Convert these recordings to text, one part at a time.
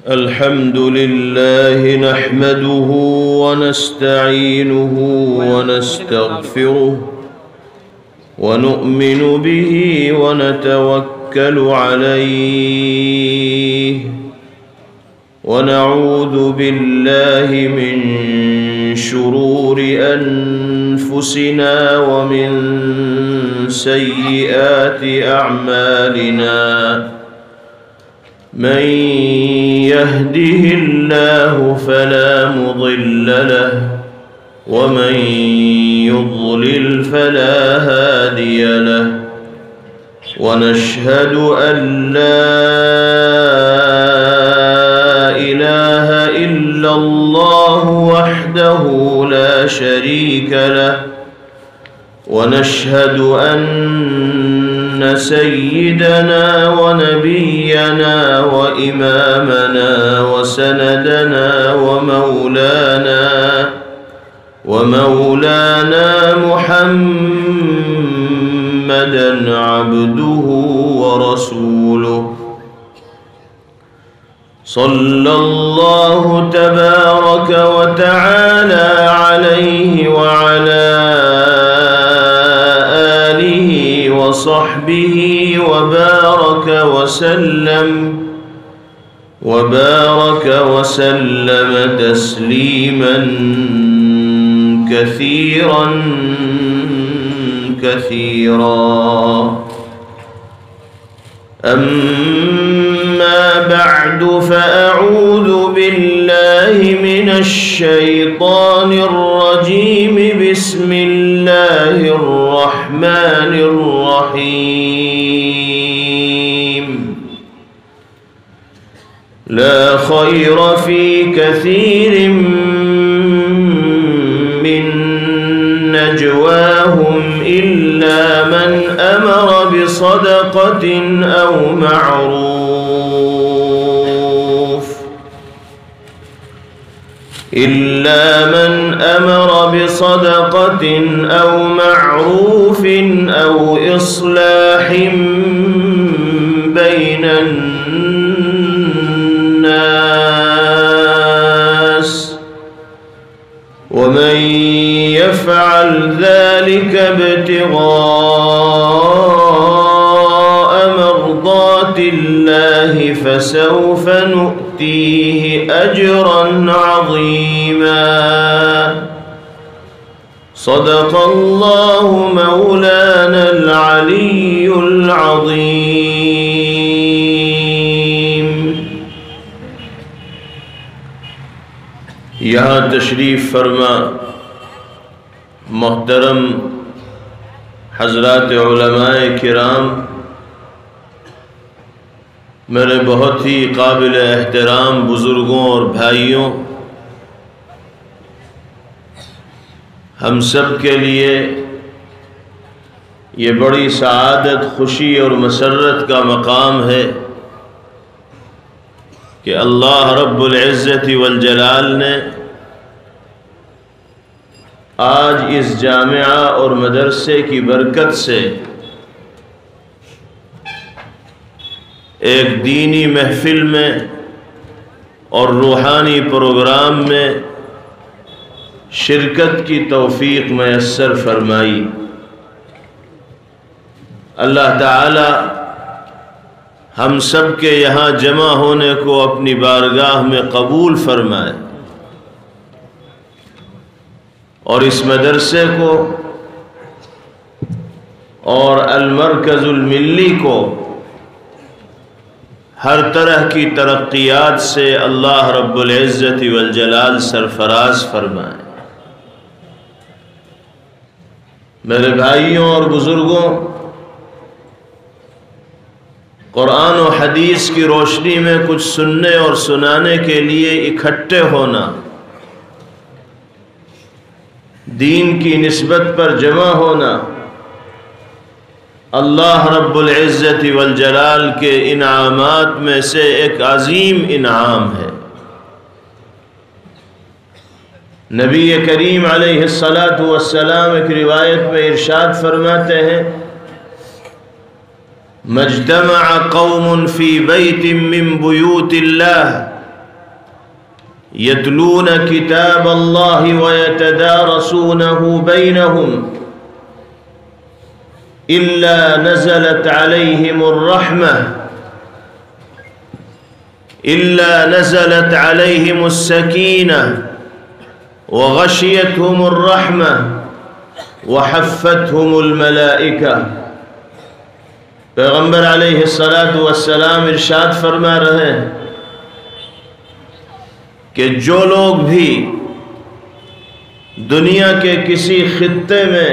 الحمد لله نحمده ونستعينه ونستغفره ونؤمن به ونتوكل عليه ونعوذ بالله من شرور أنفسنا ومن سيئات أعمالنا من يهده الله فلا مضل له ومن يضلل فلا هادي له ونشهد أن لا إله إلا الله وحده لا شريك له ونشهد أن سيدنا ونبينا وإمامنا وسندنا ومولانا محمدا عبده ورسوله صلى الله تبارك وتعالى عليه وعلى آله وصحبه وبارك وسلم تسليما كثيرا أما بعد فأعوذ بالله من الشيطان الرجيم بسم الله الرحمن الرحيم لا خير في كثير من نجواهم إلا من أمر بصدقة أو معروف أو إصلاح بين الناس ومن يفعل ذلك ابتغاء مرضات الله فسوف نؤتيه أجرا عظيما صدق الله مولانا العلي العظيم. یہاں تشریف فرما محترم حضرات علماء کرام، میرے بہت ہی قابل احترام بزرگوں اور بھائیوں، ہم سب کے لیے یہ بڑی سعادت، خوشی اور مسرت کا مقام ہے کہ اللہ رب العزت والجلال نے آج اس جامعہ اور مدرسے کی برکت سے ایک دینی محفل میں اور روحانی پروگرام میں شرکت کی توفیق میسر فرمائی۔ اللہ تعالی ہم سب کے یہاں جمع ہونے کو اپنی بارگاہ میں قبول فرمائے اور اس مدرسے کو اور المرکز الملی کو ہر طرح کی ترقیات سے اللہ رب العزت والجلال سرفراز فرمائے۔ میرے بھائیوں اور بزرگوں، قرآن و حدیث کی روشنی میں کچھ سننے اور سنانے کے لیے اکٹھے ہونا، دین کی نسبت پر جمع ہونا اللہ رب العزت والجلال کے انعامات میں سے ایک عظیم انعام ہے۔ نبی کریم علیہ السلام ایک روایت میں ارشاد فرماتے ہیں، مجتمع قوم في بيت من بيوت الله يتلون كتاب الله ويتدارسونه بينهم إلا نزلت عليهم الرحمة إلا نزلت عليهم السكينة وغشيتهم الرحمة وحفتهم الملائكة۔ پیغمبر علیہ السلام ارشاد فرما رہے ہیں کہ جو لوگ بھی دنیا کے کسی خطے میں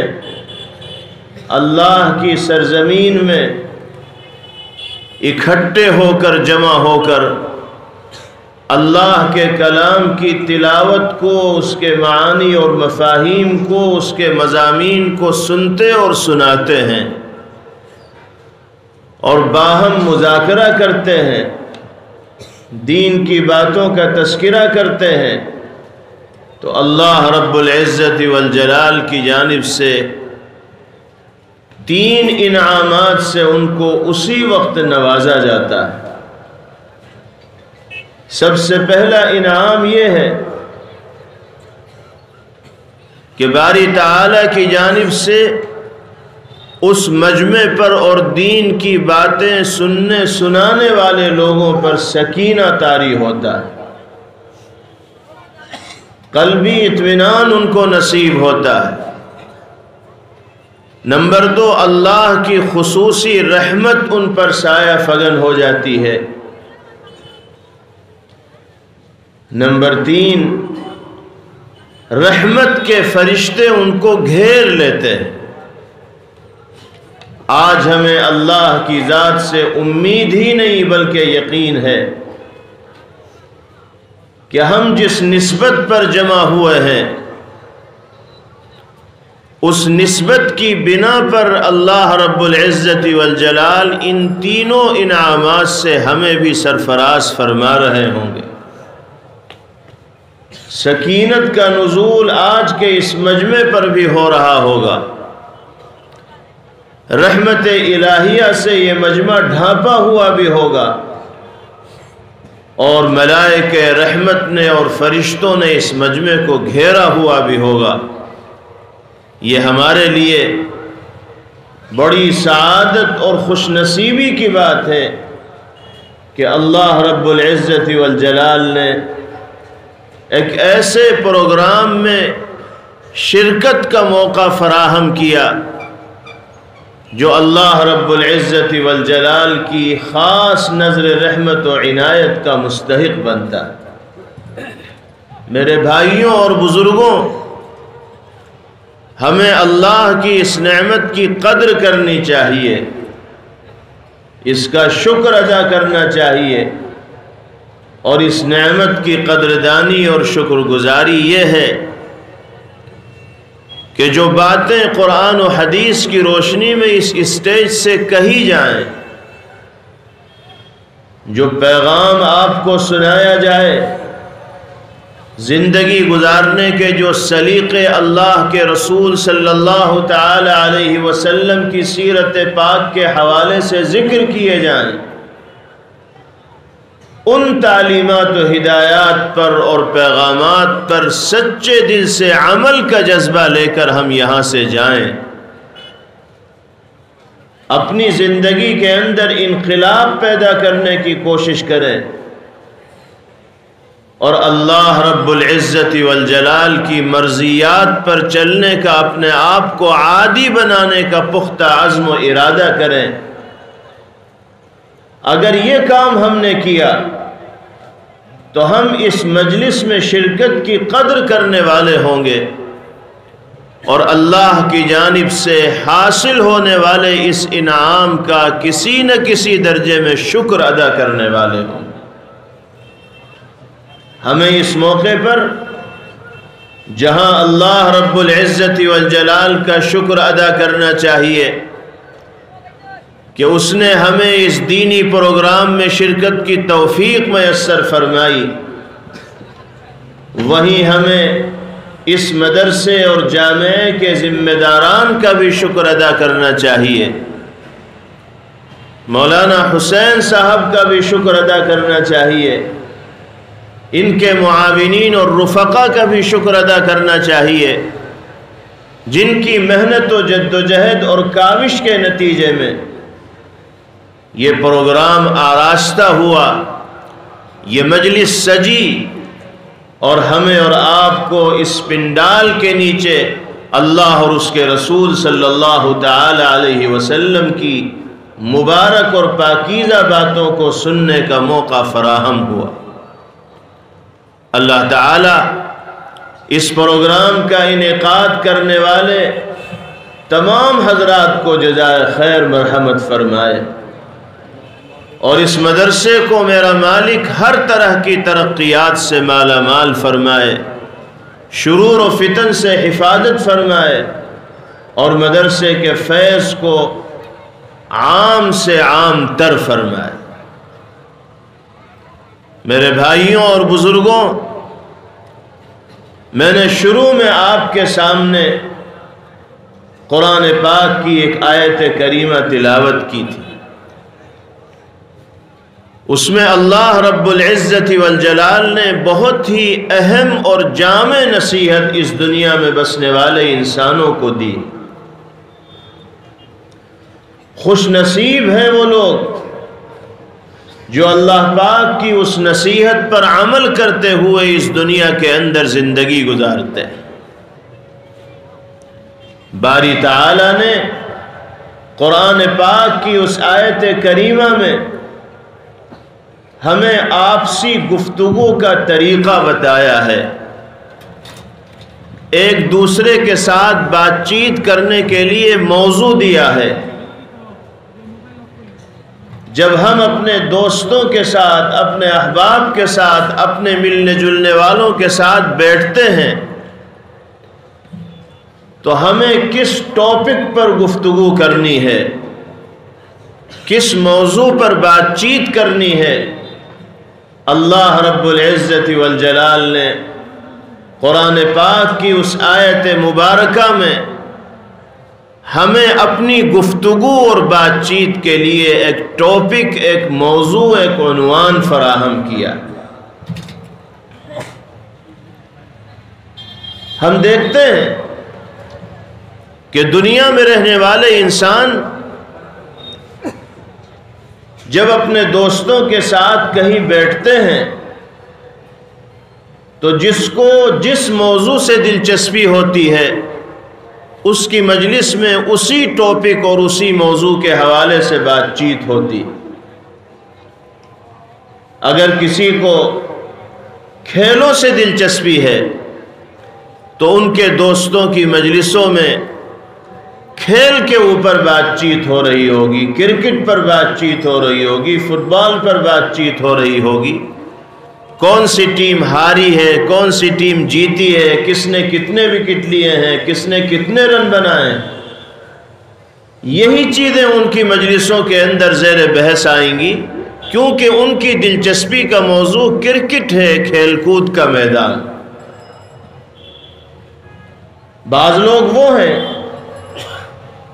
اللہ کی سرزمین میں اکٹھے ہو کر جمع ہو کر اللہ کے کلام کی تلاوت کو، اس کے معانی اور مفاہیم کو، اس کے مضامین کو سنتے اور سناتے ہیں اور باہم مذاکرہ کرتے ہیں، دین کی باتوں کا تذکرہ کرتے ہیں، تو اللہ رب العزت والجلال کی جانب سے 3 انعامات سے ان کو اسی وقت نوازا جاتا ہے۔ سب سے پہلا انعام یہ ہے کہ باری تعالیٰ کی جانب سے اس مجمع پر اور دین کی باتیں سننے سنانے والے لوگوں پر سکینہ طاری ہوتا ہے، قلبی اطمینان ان کو نصیب ہوتا ہے۔ نمبر 2، اللہ کی خصوصی رحمت ان پر سایہ فگن ہو جاتی ہے۔ نمبر 3، رحمت کے فرشتے ان کو گھیر لیتے ہیں۔ آج ہمیں اللہ کی ذات سے امید ہی نہیں بلکہ یقین ہے کہ ہم جس نسبت پر جمع ہوئے ہیں اس نسبت کی بنا پر اللہ رب العزت والجلال ان تینوں انعامات سے ہمیں بھی سرفراز فرما رہے ہوں گے۔ سکینت کا نزول آج کے اس مجمع پر بھی ہو رہا ہوگا، رحمت الہیہ سے یہ مجمع ڈھانپا ہوا بھی ہوگا، اور ملائکہ رحمت نے اور فرشتوں نے اس مجمع کو گھیرا ہوا بھی ہوگا۔ یہ ہمارے لیے بڑی سعادت اور خوش نصیبی کی بات ہے کہ اللہ رب العزت والجلال نے ایک ایسے پروگرام میں شرکت کا موقع فراہم کیا جو اللہ رب العزت والجلال کی خاص نظر رحمت و عنایت کا مستحق بنتا ہے۔ میرے بھائیوں اور بزرگوں، ہمیں اللہ کی اس نعمت کی قدر کرنی چاہیے، اس کا شکر ادا کرنا چاہیے، اور اس نعمت کی قدردانی اور شکر گزاری یہ ہے کہ جو باتیں قرآن و حدیث کی روشنی میں اس اسٹیج سے کہی جائیں، جو پیغام آپ کو سنایا جائے، زندگی گزارنے کے جو سلیقے اللہ کے رسول صلی اللہ تعالی علیہ وسلم کی سیرت پاک کے حوالے سے ذکر کیے جائیں، ان تعلیمات و ہدایات پر اور پیغامات پر سچے دل سے عمل کا جذبہ لے کر ہم یہاں سے جائیں، اپنی زندگی کے اندر انقلاب پیدا کرنے کی کوشش کریں، اور اللہ رب العزت والجلال کی مرضیات پر چلنے کا اپنے آپ کو عادی بنانے کا پختہ عزم و ارادہ کریں۔ اگر یہ کام ہم نے کیا تو ہم اس مجلس میں شرکت کی قدر کرنے والے ہوں گے، اور اللہ کی جانب سے حاصل ہونے والے اس انعام کا کسی نہ کسی درجے میں شکر ادا کرنے والے ہوں گے۔ ہمیں اس موقع پر جہاں اللہ رب العزت والجلال کا شکر ادا کرنا چاہیے کہ اس نے ہمیں اس دینی پروگرام میں شرکت کی توفیق میسر فرمائی، وہیں ہمیں اس مدرسے اور جامعے کے ذمہ داران کا بھی شکر ادا کرنا چاہیے، مولانا حسین صاحب کا بھی شکر ادا کرنا چاہیے ان کے معاونین اور رفقا کا بھی شکر ادا کرنا چاہیے، جن کی محنت و جد و جہد اور کاوش کے نتیجے میں یہ پروگرام آراستہ ہوا، یہ مجلس سجی، اور ہمیں اور آپ کو اس پنڈال کے نیچے اللہ اور اس کے رسول صلی اللہ تعالی علیہ وسلم کی مبارک اور پاکیزہ باتوں کو سننے کا موقع فراہم ہوا۔ اللہ تعالی اس پروگرام کا انعقاد کرنے والے تمام حضرات کو جزائے خیر مرحمت فرمائے، اور اس مدرسے کو میرا مالک ہر طرح کی ترقیات سے مالا مال فرمائے، شرور و فتن سے حفاظت فرمائے، اور مدرسے کے فیض کو عام سے عام تر فرمائے۔ میرے بھائیوں اور بزرگوں، میں نے شروع میں آپ کے سامنے قرآن پاک کی ایک آیت کریمہ تلاوت کی تھی۔ اس میں اللہ رب العزت والجلال نے بہت ہی اہم اور جامع نصیحت اس دنیا میں بسنے والے انسانوں کو دی۔ خوش نصیب ہیں وہ لوگ جو اللہ پاک کی اس نصیحت پر عمل کرتے ہوئے اس دنیا کے اندر زندگی گزارتے ہیں۔ باری تعالی نے قرآن پاک کی اس آیت کریمہ میں ہمیں آپسی گفتگو کا طریقہ بتایا ہے، ایک دوسرے کے ساتھ بات چیت کرنے کے لیے موضوع دیا ہے۔ جب ہم اپنے دوستوں کے ساتھ، اپنے احباب کے ساتھ، اپنے ملنے جلنے والوں کے ساتھ بیٹھتے ہیں تو ہمیں کس ٹاپک پر گفتگو کرنی ہے، کس موضوع پر بات چیت کرنی ہے، اللہ رب العزت والجلال نے قرآن پاک کی اس آیت مبارکہ میں ہمیں اپنی گفتگو اور بات چیت کے لیے ایک ٹاپک، ایک موضوع، ایک عنوان فراہم کیا۔ ہم دیکھتے ہیں کہ دنیا میں رہنے والے انسان جب اپنے دوستوں کے ساتھ کہیں بیٹھتے ہیں تو جس کو جس موضوع سے دلچسپی ہوتی ہے اس کی مجلس میں اسی ٹاپک اور اسی موضوع کے حوالے سے بات چیت ہوتی۔ اگر کسی کو کھیلوں سے دلچسپی ہے تو ان کے دوستوں کی مجلسوں میں کھیل کے اوپر بات چیت ہو رہی ہوگی، کرکٹ پر بات چیت ہو رہی ہوگی، فٹ بال پر بات چیت ہو رہی ہوگی، کون سی ٹیم ہاری ہے، کون سی ٹیم جیتی ہے، کس نے کتنے وکٹ لیے ہیں، کس نے کتنے رن بنائے ہیں۔ یہی چیزیں ان کی مجلسوں کے اندر زیر بحث آئیں گی، کیونکہ ان کی دلچسپی کا موضوع کرکٹ ہے، کھیل کود کا میدان۔ بعض لوگ وہ ہیں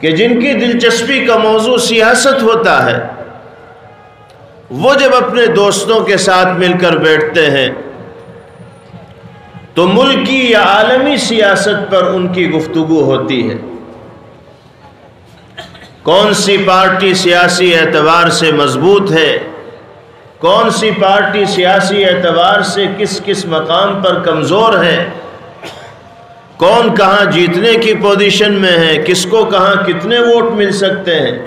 کہ جن کی دلچسپی کا موضوع سیاست ہوتا ہے، وہ جب اپنے دوستوں کے ساتھ مل کر بیٹھتے ہیں تو ملکی یا عالمی سیاست پر ان کی گفتگو ہوتی ہے۔ کون سی پارٹی سیاسی اعتبار سے مضبوط ہے، کون سی پارٹی سیاسی اعتبار سے کس کس مقام پر کمزور ہے، کون کہاں جیتنے کی پوزیشن میں ہے، کس کو کہاں کتنے ووٹ مل سکتے ہیں۔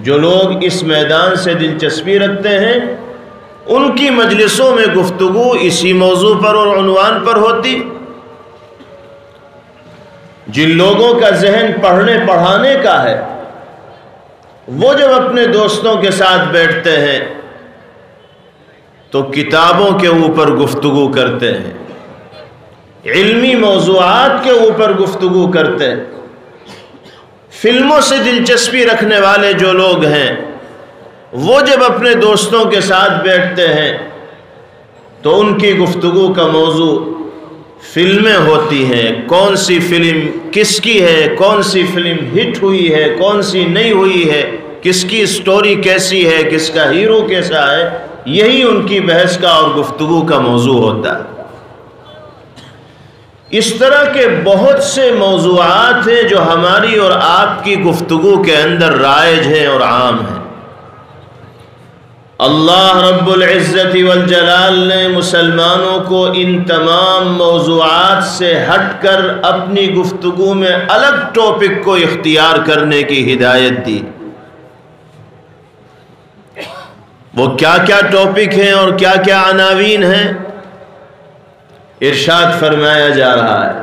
جو لوگ اس میدان سے دلچسپی رکھتے ہیں ان کی مجلسوں میں گفتگو اسی موضوع پر اور عنوان پر ہوتی۔ جن لوگوں کا ذہن پڑھنے پڑھانے کا ہے وہ جب اپنے دوستوں کے ساتھ بیٹھتے ہیں تو کتابوں کے اوپر گفتگو کرتے ہیں، علمی موضوعات کے اوپر گفتگو کرتے ہیں۔ فلموں سے دلچسپی رکھنے والے جو لوگ ہیں وہ جب اپنے دوستوں کے ساتھ بیٹھتے ہیں تو ان کی گفتگو کا موضوع فلمیں ہوتی ہیں، کون سی فلم کس کی ہے، کون سی فلم ہٹ ہوئی ہے، کون سی نہیں ہوئی ہے، کس کی سٹوری کیسی ہے، کس کا ہیرو کیسا ہے، یہی ان کی بحث کا اور گفتگو کا موضوع ہوتا ہے۔ اس طرح کے بہت سے موضوعات ہیں جو ہماری اور آپ کی گفتگو کے اندر رائج ہیں اور عام ہیں۔ اللہ رب العزت والجلال نے مسلمانوں کو ان تمام موضوعات سے ہٹ کر اپنی گفتگو میں الگ ٹاپک کو اختیار کرنے کی ہدایت دی۔ وہ کیا کیا ٹاپک ہیں اور کیا کیا عناوین ہیں، ارشاد فرمایا جا رہا ہے،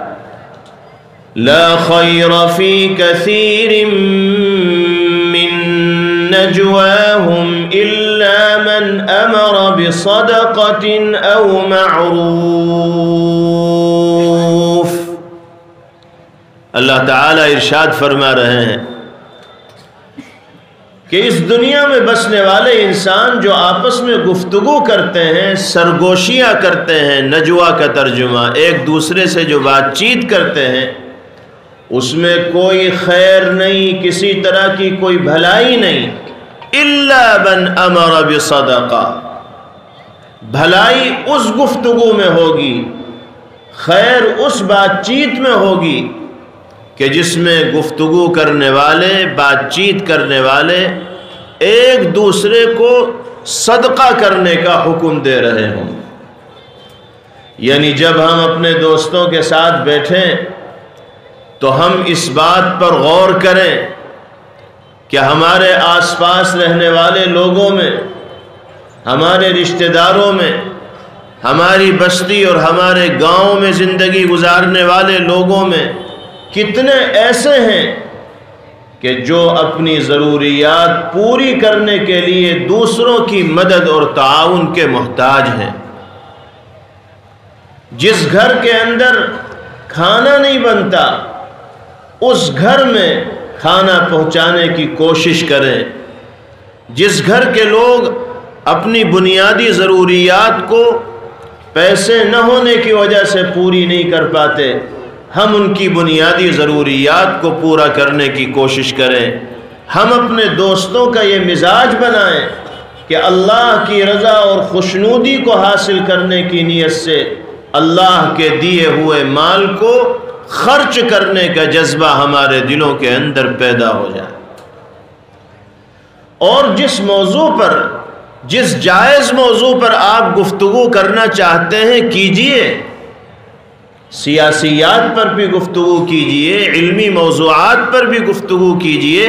لا خیر فی کثیر من نجواہم الا من امر بصدقۃ او معروف۔ اللہ تعالی ارشاد فرما رہے ہیں کہ اس دنیا میں بسنے والے انسان جو آپس میں گفتگو کرتے ہیں، سرگوشیاں کرتے ہیں، نجوا کا ترجمہ ایک دوسرے سے جو بات چیت کرتے ہیں، اس میں کوئی خیر نہیں، کسی طرح کی کوئی بھلائی نہیں، الا من امر بصدقہ، بھلائی اس گفتگو میں ہوگی، خیر اس بات چیت میں ہوگی کہ جس میں گفتگو کرنے والے، بات چیت کرنے والے ایک دوسرے کو صدقہ کرنے کا حکم دے رہے ہوں۔ یعنی جب ہم اپنے دوستوں کے ساتھ بیٹھیں تو ہم اس بات پر غور کریں کہ ہمارے آس پاس رہنے والے لوگوں میں، ہمارے رشتہ داروں میں، ہماری بستی اور ہمارے گاؤں میں زندگی گزارنے والے لوگوں میں کتنے ایسے ہیں کہ جو اپنی ضروریات پوری کرنے کے لیے دوسروں کی مدد اور تعاون کے محتاج ہیں۔ جس گھر کے اندر کھانا نہیں بنتا اس گھر میں کھانا پہنچانے کی کوشش کریں۔ جس گھر کے لوگ اپنی بنیادی ضروریات کو پیسے نہ ہونے کی وجہ سے پوری نہیں کر پاتے، ہم ان کی بنیادی ضروریات کو پورا کرنے کی کوشش کریں۔ ہم اپنے دوستوں کا یہ مزاج بنائیں کہ اللہ کی رضا اور خوشنودی کو حاصل کرنے کی نیت سے اللہ کے دیے ہوئے مال کو خرچ کرنے کا جذبہ ہمارے دلوں کے اندر پیدا ہو جائے۔ اور جس موضوع پر، جس جائز موضوع پر آپ گفتگو کرنا چاہتے ہیں کیجئے، سیاسیات پر بھی گفتگو کیجئے، علمی موضوعات پر بھی گفتگو کیجئے،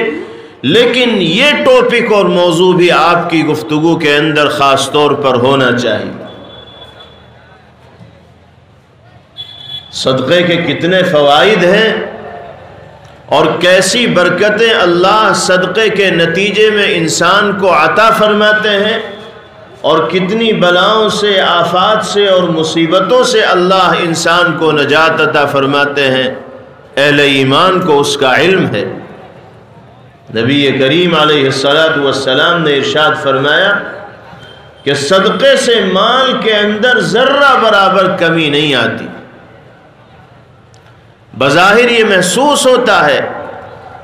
لیکن یہ ٹاپک اور موضوع بھی آپ کی گفتگو کے اندر خاص طور پر ہونا چاہیے۔ صدقے کے کتنے فوائد ہیں اور کیسی برکتیں اللہ صدقے کے نتیجے میں انسان کو عطا فرماتے ہیں، اور کتنی بلاؤں سے، آفات سے اور مصیبتوں سے اللہ انسان کو نجات عطا فرماتے ہیں، اہل ایمان کو اس کا علم ہے۔ نبی کریم علیہ السلام نے ارشاد فرمایا کہ صدقے سے مال کے اندر ذرہ برابر کمی نہیں آتی۔ بظاہر یہ محسوس ہوتا ہے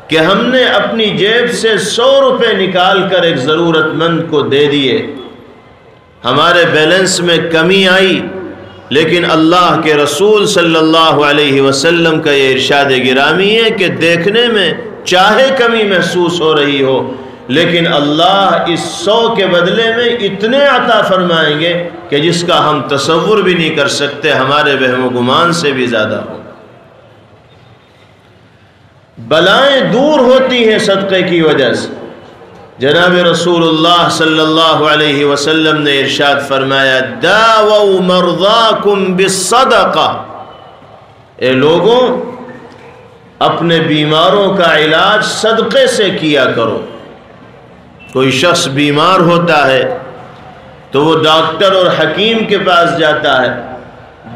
کہ ہم نے اپنی جیب سے 100 روپے نکال کر ایک ضرورت مند کو دے دیے، ہمارے بیلنس میں کمی آئی، لیکن اللہ کے رسول صلی اللہ علیہ وسلم کا یہ ارشاد گرامی ہے کہ دیکھنے میں چاہے کمی محسوس ہو رہی ہو، لیکن اللہ اس 100 کے بدلے میں اتنے عطا فرمائیں گے کہ جس کا ہم تصور بھی نہیں کر سکتے، ہمارے وہم و گمان سے بھی زیادہ ہو۔ بلائیں دور ہوتی ہیں صدقے کی وجہ سے۔ جناب رسول اللہ صلی اللہ علیہ وسلم نے ارشاد فرمایا، داووا مرضاکم بالصدقہ، اے لوگوں اپنے بیماروں کا علاج صدقے سے کیا کرو۔ کوئی شخص بیمار ہوتا ہے تو وہ ڈاکٹر اور حکیم کے پاس جاتا ہے،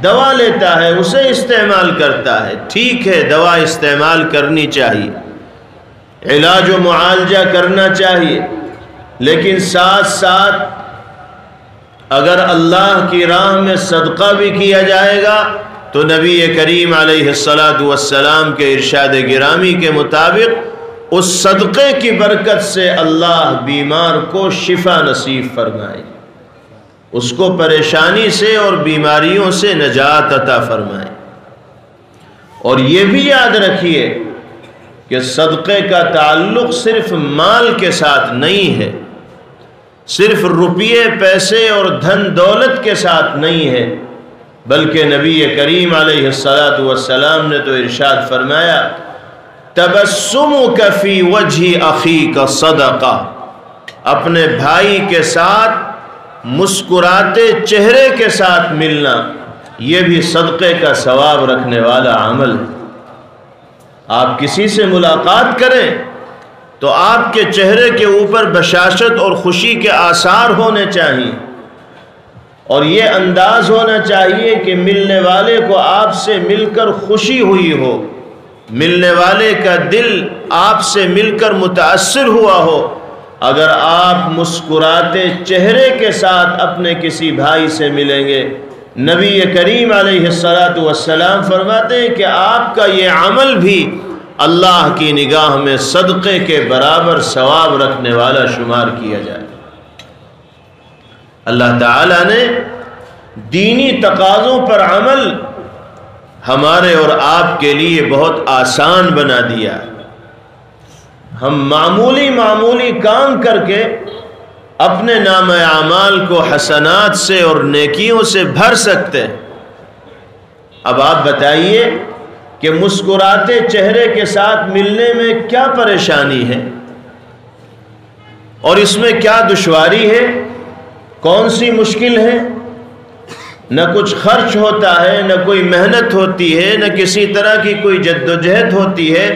دوا لیتا ہے، اسے استعمال کرتا ہے، ٹھیک ہے دوا استعمال کرنی چاہیے، علاج و معالجہ کرنا چاہیے، لیکن ساتھ ساتھ اگر اللہ کی راہ میں صدقہ بھی کیا جائے گا تو نبی کریم علیہ السلام کے ارشاد گرامی کے مطابق اس صدقے کی برکت سے اللہ بیمار کو شفا نصیب فرمائے، اس کو پریشانی سے اور بیماریوں سے نجات عطا فرمائے۔ اور یہ بھی یاد رکھیے کہ صدقے کا تعلق صرف مال کے ساتھ نہیں ہے، صرف روپیے پیسے اور دھن دولت کے ساتھ نہیں ہے، بلکہ نبی کریم علیہ السلام نے تو ارشاد فرمایا تبسمک فی وجہ اخیک صدقہ، اپنے بھائی کے ساتھ مسکراتے چہرے کے ساتھ ملنا یہ بھی صدقے کا ثواب رکھنے والا عمل ہے۔ آپ کسی سے ملاقات کریں تو آپ کے چہرے کے اوپر بشاشت اور خوشی کے آثار ہونے چاہیے، اور یہ انداز ہونا چاہیے کہ ملنے والے کو آپ سے مل کر خوشی ہوئی ہو، ملنے والے کا دل آپ سے مل کر متاثر ہوا ہو۔ اگر آپ مسکراتے چہرے کے ساتھ اپنے کسی بھائی سے ملیں گے، نبی کریم علیہ السلام فرماتے ہیں کہ آپ کا یہ عمل بھی اللہ کی نگاہ میں صدقے کے برابر ثواب رکھنے والا شمار کیا جائے۔ اللہ تعالیٰ نے دینی تقاضوں پر عمل ہمارے اور آپ کے لیے بہت آسان بنا دیا۔ ہم معمولی کام کر کے اپنے نام اعمال کو حسنات سے اور نیکیوں سے بھر سکتے ہیں۔ اب آپ بتائیے کہ مسکراتے چہرے کے ساتھ ملنے میں کیا پریشانی ہے اور اس میں کیا دشواری ہے، کون سی مشکل ہے؟ نہ کچھ خرچ ہوتا ہے، نہ کوئی محنت ہوتی ہے، نہ کسی طرح کی کوئی جدوجہد ہوتی ہے،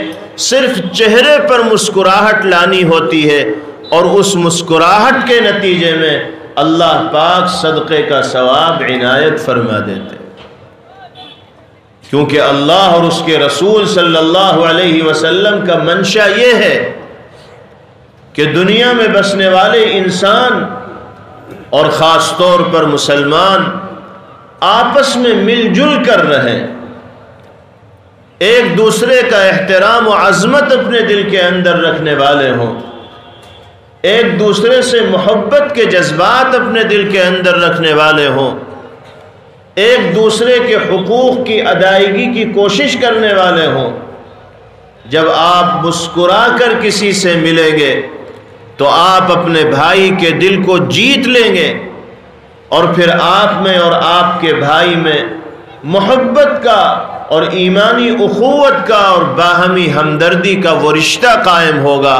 صرف چہرے پر مسکراہٹ لانی ہوتی ہے، اور اس مسکراہٹ کے نتیجے میں اللہ پاک صدقے کا ثواب عنایت فرما دیتے، کیونکہ اللہ اور اس کے رسول صلی اللہ علیہ وسلم کا منشا یہ ہے کہ دنیا میں بسنے والے انسان اور خاص طور پر مسلمان آپس میں مل جل کر رہیں، ایک دوسرے کا احترام و عظمت اپنے دل کے اندر رکھنے والے ہوں، ایک دوسرے سے محبت کے جذبات اپنے دل کے اندر رکھنے والے ہوں، ایک دوسرے کے حقوق کی ادائیگی کی کوشش کرنے والے ہوں۔ جب آپ مسکرا کر کسی سے ملیں گے تو آپ اپنے بھائی کے دل کو جیت لیں گے، اور پھر آپ میں اور آپ کے بھائی میں محبت کا اور ایمانی اخوت کا اور باہمی ہمدردی کا وہ رشتہ قائم ہوگا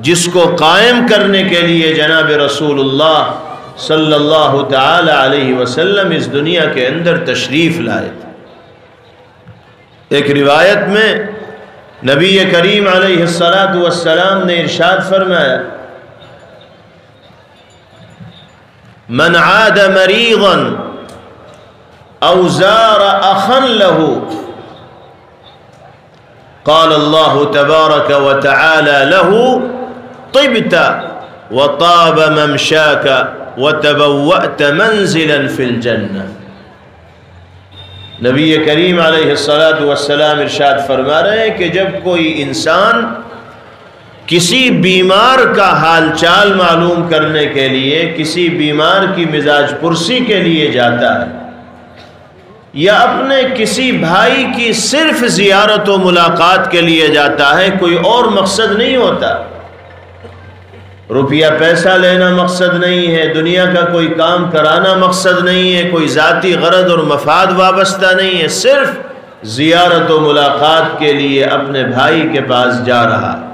جس کو قائم کرنے کے لیے جناب رسول اللہ صلی اللہ تعالی علیہ وسلم اس دنیا کے اندر تشریف لائے تھے۔ ایک روایت میں نبی کریم علیہ السلام نے ارشاد فرمایا من عاد مریضا او زار اخا له قال الله تبارك وتعالى له طبت وطاب ممشاك وتبوأت منزلا في الجنة۔ نبی کریم علیہ السلام ارشاد فرما رہے ہیں کہ جب کوئی انسان کسی بیمار کا حال چال معلوم کرنے کے لیے، کسی بیمار کی مزاج پرسی کے لیے جاتا ہے، یا اپنے کسی بھائی کی صرف زیارت و ملاقات کے لیے جاتا ہے، کوئی اور مقصد نہیں ہوتا، روپیہ پیسہ لینا مقصد نہیں ہے، دنیا کا کوئی کام کرانا مقصد نہیں ہے، کوئی ذاتی غرض اور مفاد وابستہ نہیں ہے، صرف زیارت و ملاقات کے لیے اپنے بھائی کے پاس جا رہا ہے،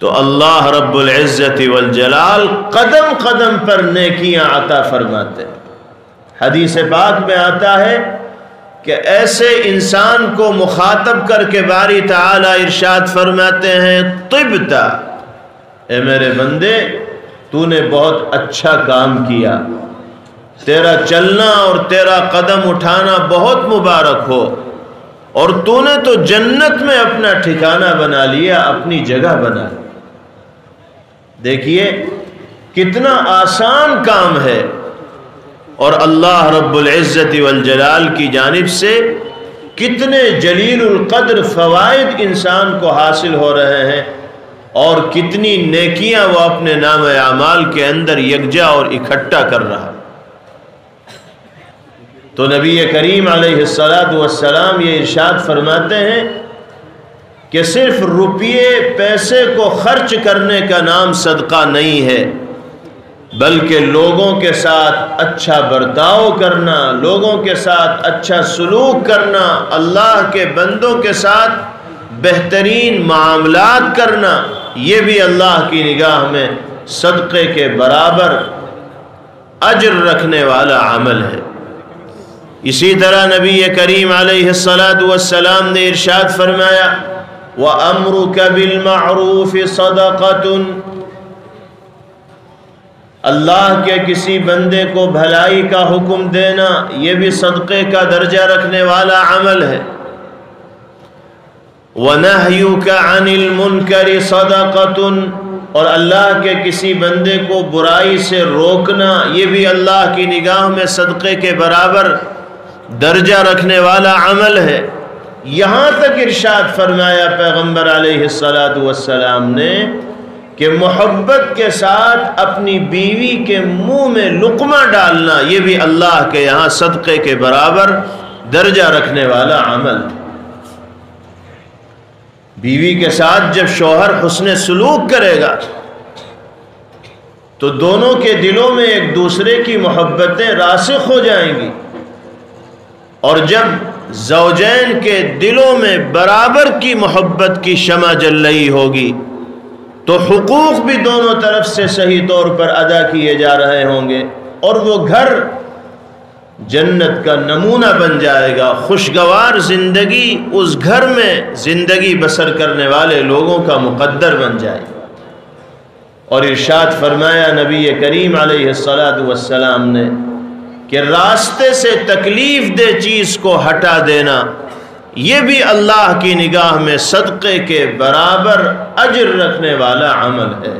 تو اللہ رب العزت والجلال قدم قدم پر نیکیاں عطا فرماتے ہیں۔ حدیث پاک میں آتا ہے کہ ایسے انسان کو مخاطب کر کے باری تعالی ارشاد فرماتے ہیں طبتا، اے میرے بندے تو نے بہت اچھا کام کیا، تیرا چلنا اور تیرا قدم اٹھانا بہت مبارک ہو، اور تو نے تو جنت میں اپنا ٹھکانہ بنا لیا، اپنی جگہ بنا لی۔ دیکھیے کتنا آسان کام ہے، اور اللہ رب العزت والجلال کی جانب سے کتنے جلیل القدر فوائد انسان کو حاصل ہو رہے ہیں اور کتنی نیکیاں وہ اپنے نام اعمال کے اندر یکجا اور اکٹھا کر رہا۔ تو نبی کریم علیہ السلام یہ ارشاد فرماتے ہیں کہ صرف روپیے پیسے کو خرچ کرنے کا نام صدقہ نہیں ہے، بلکہ لوگوں کے ساتھ اچھا برتاؤ کرنا، لوگوں کے ساتھ اچھا سلوک کرنا، اللہ کے بندوں کے ساتھ بہترین معاملات کرنا، یہ بھی اللہ کی نگاہ میں صدقے کے برابر اجر رکھنے والا عمل ہے۔ اسی طرح نبی کریم علیہ السلام نے ارشاد فرمایا وَأَمْرُكَ بِالْمَعْرُوفِ صَدَقَةٌ، اللہ کے کسی بندے کو بھلائی کا حکم دینا یہ بھی صدقے کا درجہ رکھنے والا عمل ہے۔ وَنَهْيُكَ عَنِ الْمُنْكَرِ صَدَقَةٌ، اور اللہ کے کسی بندے کو برائی سے روکنا یہ بھی اللہ کی نگاہ میں صدقے کے برابر درجہ رکھنے والا عمل ہے۔ یہاں تک ارشاد فرمایا پیغمبر علیہ السلام نے کہ محبت کے ساتھ اپنی بیوی کے منہ میں لقمہ ڈالنا یہ بھی اللہ کے یہاں صدقے کے برابر درجہ رکھنے والا عمل۔ بیوی کے ساتھ جب شوہر حسن سلوک کرے گا تو دونوں کے دلوں میں ایک دوسرے کی محبتیں راسخ ہو جائیں گی، اور جب زوجین کے دلوں میں برابر کی محبت کی شمع جل رہی ہوگی تو حقوق بھی دونوں طرف سے صحیح طور پر ادا کیے جا رہے ہوں گے، اور وہ گھر جنت کا نمونہ بن جائے گا۔ خوشگوار زندگی اس گھر میں زندگی بسر کرنے والے لوگوں کا مقدر بن جائے گا۔ اور ارشاد فرمایا نبی کریم علیہ السلام نے کہ راستے سے تکلیف دہ چیز کو ہٹا دینا یہ بھی اللہ کی نگاہ میں صدقے کے برابر اجر رکھنے والا عمل ہے۔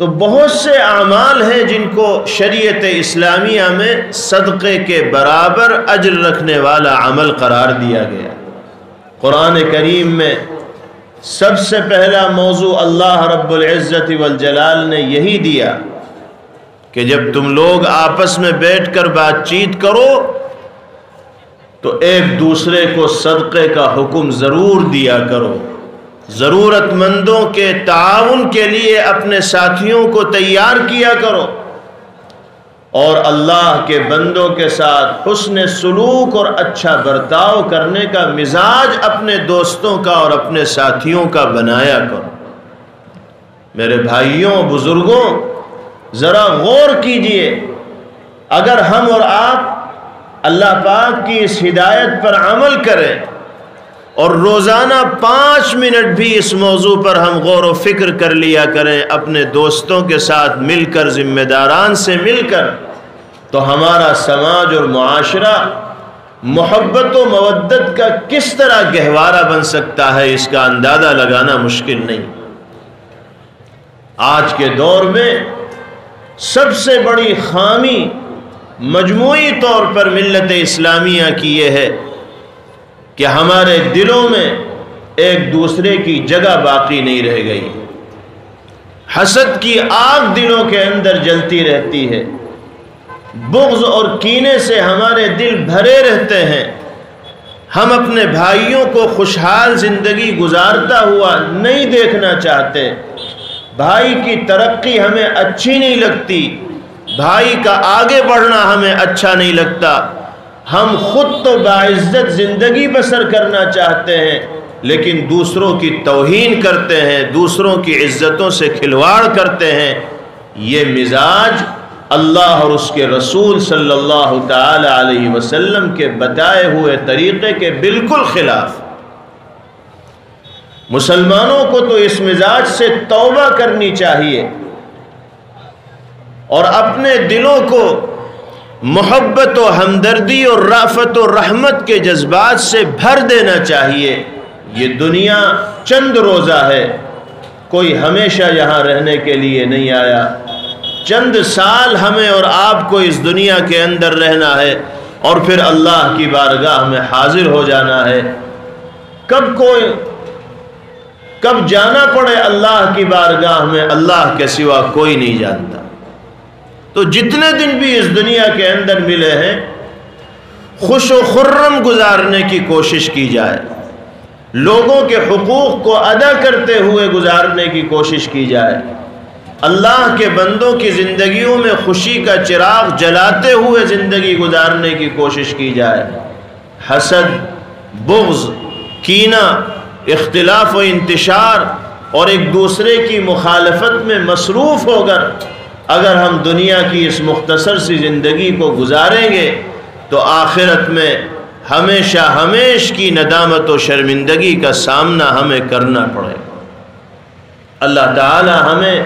تو بہت سے اعمال ہیں جن کو شریعت اسلامیہ میں صدقے کے برابر اجر رکھنے والا عمل قرار دیا گیا۔ قرآن کریم میں سب سے پہلا موضوع اللہ رب العزت والجلال نے یہی دیا کہ جب تم لوگ آپس میں بیٹھ کر بات چیت کرو تو ایک دوسرے کو صدقے کا حکم ضرور دیا کرو، ضرورت مندوں کے تعاون کے لیے اپنے ساتھیوں کو تیار کیا کرو، اور اللہ کے بندوں کے ساتھ حسن سلوک اور اچھا برتاؤ کرنے کا مزاج اپنے دوستوں کا اور اپنے ساتھیوں کا بنایا کرو۔ میرے بھائیوں بزرگوں ذرا غور کیجئے، اگر ہم اور آپ اللہ پاک کی اس ہدایت پر عمل کریں اور روزانہ 5 منٹ بھی اس موضوع پر ہم غور و فکر کر لیا کریں اپنے دوستوں کے ساتھ مل کر، ذمہ داران سے مل کر، تو ہمارا سماج اور معاشرہ محبت و مودت کا کس طرح گہوارہ بن سکتا ہے اس کا اندازہ لگانا مشکل نہیں۔ آج کے دور میں سب سے بڑی خامی مجموعی طور پر ملت اسلامیہ کی یہ ہے کہ ہمارے دلوں میں ایک دوسرے کی جگہ باقی نہیں رہ گئی۔ حسد کی آگ دلوں کے اندر جلتی رہتی ہے، بغض اور کینے سے ہمارے دل بھرے رہتے ہیں۔ ہم اپنے بھائیوں کو خوشحال زندگی گزارتا ہوا نہیں دیکھنا چاہتے، بھائی کی ترقی ہمیں اچھی نہیں لگتی، بھائی کا آگے بڑھنا ہمیں اچھا نہیں لگتا۔ ہم خود تو باعزت زندگی بسر کرنا چاہتے ہیں لیکن دوسروں کی توہین کرتے ہیں، دوسروں کی عزتوں سے کھلواڑ کرتے ہیں۔ یہ مزاج اللہ اور اس کے رسول صلی اللہ تعالی علیہ وسلم کے بتائے ہوئے طریقے کے بالکل خلاف۔ مسلمانوں کو تو اس مزاج سے توبہ کرنی چاہیے اور اپنے دلوں کو محبت و ہمدردی اور رأفت و رحمت کے جذبات سے بھر دینا چاہیے۔ یہ دنیا چند روزہ ہے، کوئی ہمیشہ یہاں رہنے کے لیے نہیں آیا، چند سال ہمیں اور آپ کو اس دنیا کے اندر رہنا ہے۔ اور پھر اللہ کی بارگاہ میں حاضر ہو جانا ہے۔ کب جانا پڑے اللہ کی بارگاہ میں، اللہ کے سوا کوئی نہیں جانتا۔ تو جتنے دن بھی اس دنیا کے اندر ملے ہیں، خوش و خرم گزارنے کی کوشش کی جائے، لوگوں کے حقوق کو ادا کرتے ہوئے گزارنے کی کوشش کی جائے، اللہ کے بندوں کی زندگیوں میں خوشی کا چراغ جلاتے ہوئے زندگی گزارنے کی کوشش کی جائے۔ حسد، بغض، کینہ، اختلاف و انتشار اور ایک دوسرے کی مخالفت میں مصروف ہو کر اگر ہم دنیا کی اس مختصر سی زندگی کو گزاریں گے تو آخرت میں ہمیشہ ہمیش کی ندامت و شرمندگی کا سامنا ہمیں کرنا پڑے گا۔ اللہ تعالی ہمیں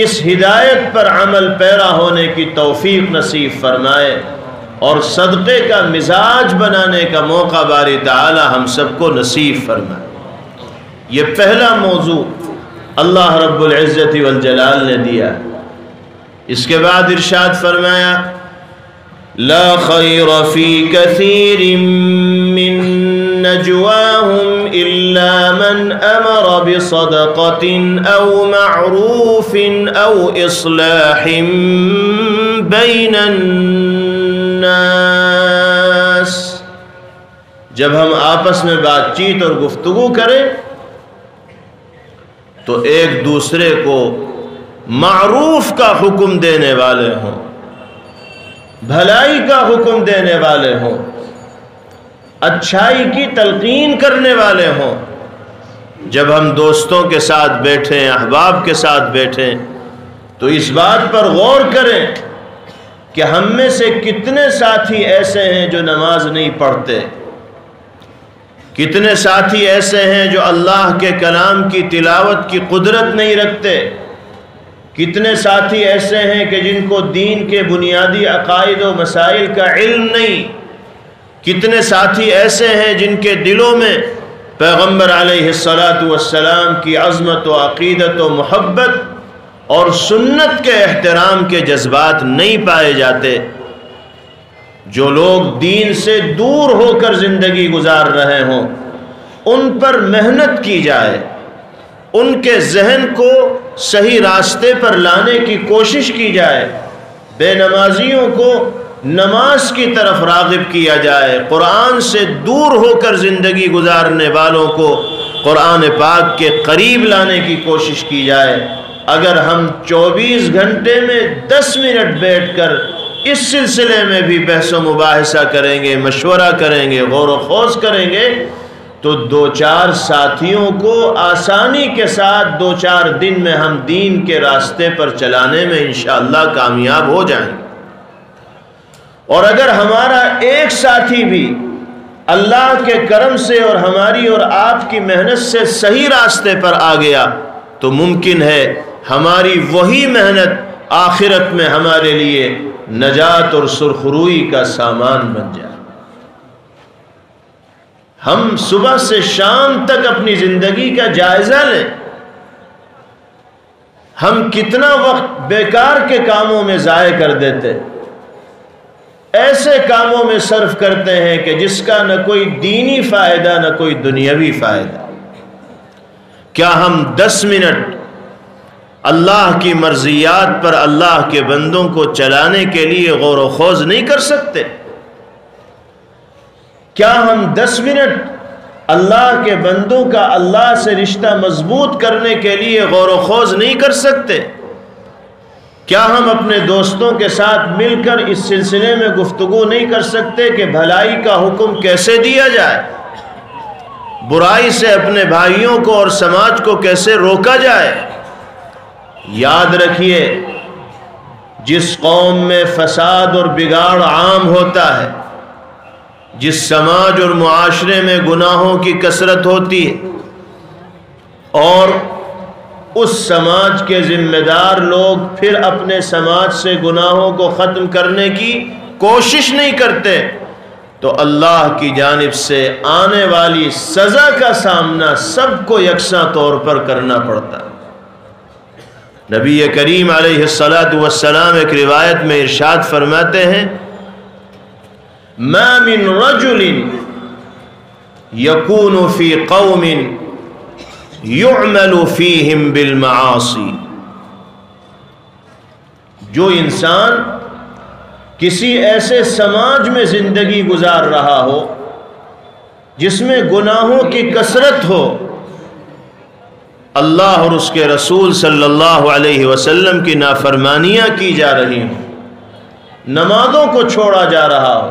اس ہدایت پر عمل پیرا ہونے کی توفیق نصیب فرمائے اور صدقے کا مزاج بنانے کا موقع باری تعالی ہم سب کو نصیب فرمائے۔ یہ پہلا موضوع اللہ رب العزت والجلال نے دیا۔ اس کے بعد ارشاد فرمایا لا خیر فی کثیر من نجواہم الا من امر بصدقۃ او معروف او اصلاح بین الناس۔ جب ہم آپس میں بات چیت اور گفتگو کریں تو ایک دوسرے کو معروف کا حکم دینے والے ہوں، بھلائی کا حکم دینے والے ہوں، اچھائی کی تلقین کرنے والے ہوں۔ جب ہم دوستوں کے ساتھ بیٹھیں، احباب کے ساتھ بیٹھیں تو اس بات پر غور کریں کہ ہم میں سے کتنے ساتھی ایسے ہیں جو نماز نہیں پڑھتے، کتنے ساتھی ایسے ہیں جو اللہ کے کلام کی تلاوت کی قدرت نہیں رکھتے، کتنے ساتھی ایسے ہیں کہ جن کو دین کے بنیادی عقائد و مسائل کا علم نہیں، کتنے ساتھی ایسے ہیں جن کے دلوں میں پیغمبر علیہ السلام کی عظمت و عقیدت و محبت اور سنت کے احترام کے جذبات نہیں پائے جاتے۔ جو لوگ دین سے دور ہو کر زندگی گزار رہے ہوں ان پر محنت کی جائے، ان کے ذہن کو صحیح راستے پر لانے کی کوشش کی جائے، بے نمازیوں کو نماز کی طرف راغب کیا جائے، قرآن سے دور ہو کر زندگی گزارنے والوں کو قرآن پاک کے قریب لانے کی کوشش کی جائے۔ اگر ہم 24 گھنٹے میں 10 منٹ بیٹھ کر اس سلسلے میں بھی بحث و مباحثہ کریں گے، مشورہ کریں گے، غور و خوض کریں گے تو 2-4 ساتھیوں کو آسانی کے ساتھ 2-4 دن میں ہم دین کے راستے پر چلانے میں انشاءاللہ کامیاب ہو جائیں گے۔ اور اگر ہمارا ایک ساتھی بھی اللہ کے کرم سے اور ہماری اور آپ کی محنت سے صحیح راستے پر آ گیا تو ممکن ہے ہماری وہی محنت آخرت میں ہمارے لیے نجات اور سرخروئی کا سامان بن جائے۔ ہم صبح سے شام تک اپنی زندگی کا جائزہ لیں، ہم کتنا وقت بیکار کے کاموں میں ضائع کر دیتے، ایسے کاموں میں صرف کرتے ہیں کہ جس کا نہ کوئی دینی فائدہ نہ کوئی دنیاوی فائدہ۔ کیا ہم 10 منٹ اللہ کی مرضیات پر اللہ کے بندوں کو چلانے کے لیے غور و خوض نہیں کر سکتے؟ کیا ہم 10 منٹ اللہ کے بندوں کا اللہ سے رشتہ مضبوط کرنے کے لیے غور و خوض نہیں کر سکتے؟ کیا ہم اپنے دوستوں کے ساتھ مل کر اس سلسلے میں گفتگو نہیں کر سکتے کہ بھلائی کا حکم کیسے دیا جائے، برائی سے اپنے بھائیوں کو اور سماج کو کیسے روکا جائے؟ یاد رکھیے، جس قوم میں فساد اور بگاڑ عام ہوتا ہے، جس سماج اور معاشرے میں گناہوں کی کثرت ہوتی ہے اور اس سماج کے ذمہ دار لوگ پھر اپنے سماج سے گناہوں کو ختم کرنے کی کوشش نہیں کرتے تو اللہ کی جانب سے آنے والی سزا کا سامنا سب کو یکساں طور پر کرنا پڑتا ہے۔ نبی کریم علیہ الصلاۃ والسلام ایک روایت میں ارشاد فرماتے ہیں ما من رجل یکون فی قوم یعمل فیہم بالمعاصی، جو انسان کسی ایسے سماج میں زندگی گزار رہا ہو جس میں گناہوں کی کثرت ہو، اللہ اور اس کے رسول صلی اللہ علیہ وسلم کی نافرمانیاں کی جا رہی ہوں، نمازوں کو چھوڑا جا رہا ہو،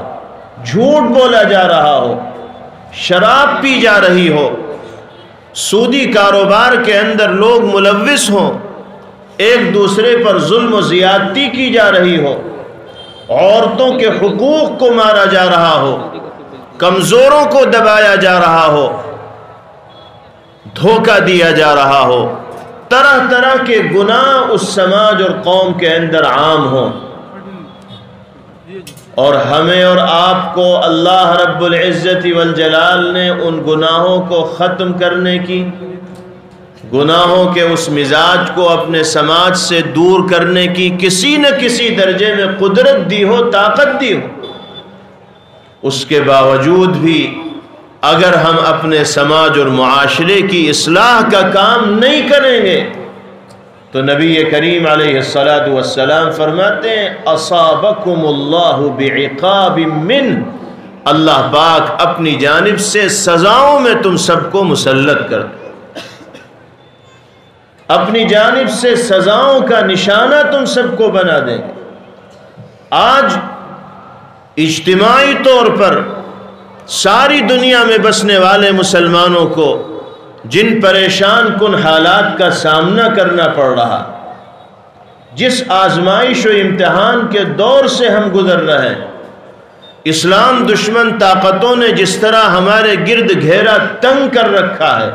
جھوٹ بولا جا رہا ہو، شراب پی جا رہی ہو، سودی کاروبار کے اندر لوگ ملوث ہوں، ایک دوسرے پر ظلم و زیادتی کی جا رہی ہو، عورتوں کے حقوق کو مارا جا رہا ہو، کمزوروں کو دبایا جا رہا ہو، دھوکہ دیا جا رہا ہو، طرح طرح کے گناہ اس سماج اور قوم کے اندر عام ہوں، اور ہمیں اور آپ کو اللہ رب العزت والجلال نے ان گناہوں کو ختم کرنے کی، گناہوں کے اس مزاج کو اپنے سماج سے دور کرنے کی کسی نہ کسی درجے میں قدرت دی ہو، طاقت دی ہو، اس کے باوجود بھی اگر ہم اپنے سماج اور معاشرے کی اصلاح کا کام نہیں کریں گے تو نبی کریم علیہ السلام فرماتے ہیں اصابکم اللہ بعقاب من، اللہ پاک اپنی جانب سے سزاؤں میں تم سب کو مسلط کر دے، اپنی جانب سے سزاؤں کا نشانہ تم سب کو بنا دیں گے۔ آج اجتماعی طور پر ساری دنیا میں بسنے والے مسلمانوں کو جن پریشان کن حالات کا سامنا کرنا پڑ رہا، جس آزمائش و امتحان کے دور سے ہم گزر رہے ہیں، اسلام دشمن طاقتوں نے جس طرح ہمارے گرد گھیرا تنگ کر رکھا ہے،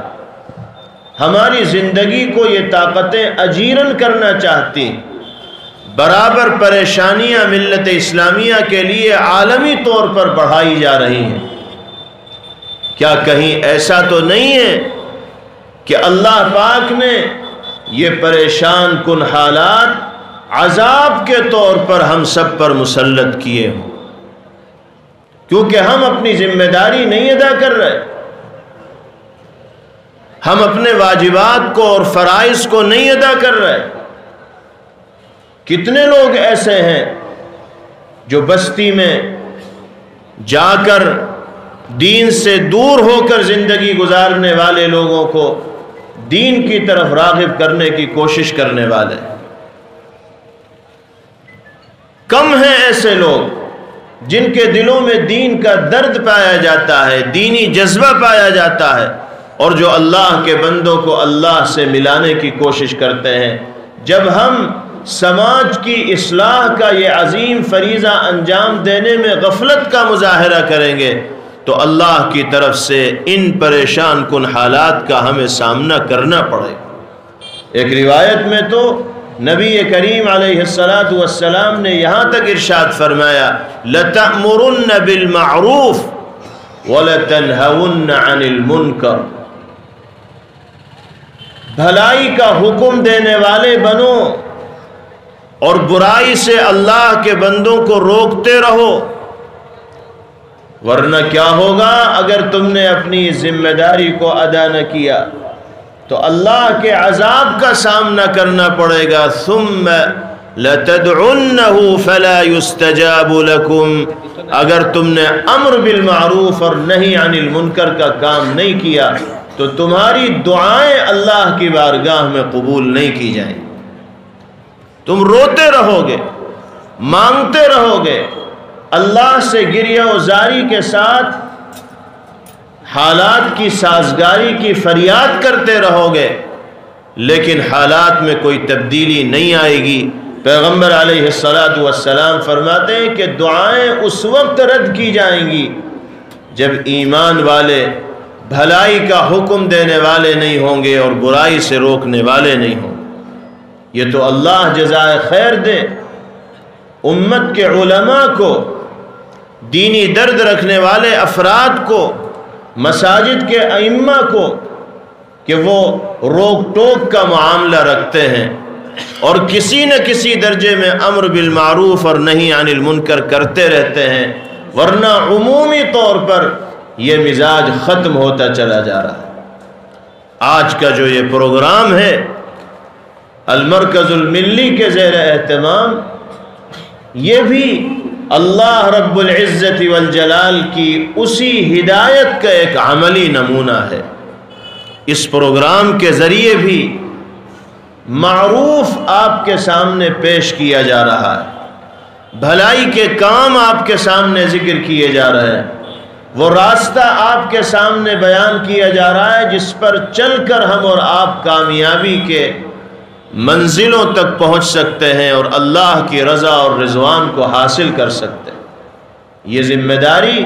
ہماری زندگی کو یہ طاقتیں اجیرن کرنا چاہتی، برابر پریشانیاں ملت اسلامیہ کے لیے عالمی طور پر بڑھائی جا رہی ہیں۔ کیا کہیں ایسا تو نہیں ہے کہ اللہ پاک نے یہ پریشان کن حالات عذاب کے طور پر ہم سب پر مسلط کیے ہوں، کیونکہ ہم اپنی ذمہ داری نہیں ادا کر رہے، ہم اپنے واجبات کو اور فرائض کو نہیں ادا کر رہے۔ کتنے لوگ ایسے ہیں جو بستی میں جا کر دین سے دور ہو کر زندگی گزارنے والے لوگوں کو دین کی طرف راغب کرنے کی کوشش کرنے والے، کم ہیں ایسے لوگ جن کے دلوں میں دین کا درد پایا جاتا ہے، دینی جذبہ پایا جاتا ہے، اور جو اللہ کے بندوں کو اللہ سے ملانے کی کوشش کرتے ہیں۔ جب ہم سماج کی اصلاح کا یہ عظیم فریضہ انجام دینے میں غفلت کا مظاہرہ کریں گے تو اللہ کی طرف سے ان پریشان کن حالات کا ہمیں سامنا کرنا پڑے گا۔ ایک روایت میں تو نبی کریم علیہ السلام نے یہاں تک ارشاد فرمایا لَتَأْمُرُنَّ بِالْمَعْرُوفِ وَلَتَنْهَوُنَّ عَنِ الْمُنْكَرِ، بھلائی کا حکم دینے والے بنو اور برائی سے اللہ کے بندوں کو روکتے رہو، ورنہ کیا ہوگا اگر تم نے اپنی ذمہ داری کو ادا نہ کیا تو اللہ کے عذاب کا سامنا کرنا پڑے گا۔ ثم لتدعنه فلا يستجاب لكم، اگر تم نے امر بالمعروف اور نہی عن المنکر کا کام نہیں کیا تو تمہاری دعائیں اللہ کی بارگاہ میں قبول نہیں کی جائیں، تم روتے رہو گے، مانگتے رہو گے، اللہ سے گریہ و زاری کے ساتھ حالات کی سازگاری کی فریاد کرتے رہو گے، لیکن حالات میں کوئی تبدیلی نہیں آئے گی۔ پیغمبر علیہ السلام فرماتے ہیں کہ دعائیں اس وقت رد کی جائیں گی جب ایمان والے بھلائی کا حکم دینے والے نہیں ہوں گے اور برائی سے روکنے والے نہیں ہوں گے۔ یہ تو اللہ جزائے خیر دے امت کے علماء کو، دینی درد رکھنے والے افراد کو، مساجد کے ائمہ کو کہ وہ روک ٹوک کا معاملہ رکھتے ہیں اور کسی نہ کسی درجے میں امر بالمعروف اور نہی عن المنکر کرتے رہتے ہیں، ورنہ عمومی طور پر یہ مزاج ختم ہوتا چلا جا رہا ہے۔ آج کا جو یہ پروگرام ہے المرکز الملی کے زیر اہتمام، یہ بھی اللہ رب العزت والجلال کی اسی ہدایت کا ایک عملی نمونہ ہے۔ اس پروگرام کے ذریعے بھی معروف آپ کے سامنے پیش کیا جا رہا ہے، بھلائی کے کام آپ کے سامنے ذکر کیے جا رہے ہیں، وہ راستہ آپ کے سامنے بیان کیا جا رہا ہے جس پر چل کر ہم اور آپ کامیابی کے منزلوں تک پہنچ سکتے ہیں اور اللہ کی رضا اور رضوان کو حاصل کر سکتے ہیں۔ یہ ذمہ داری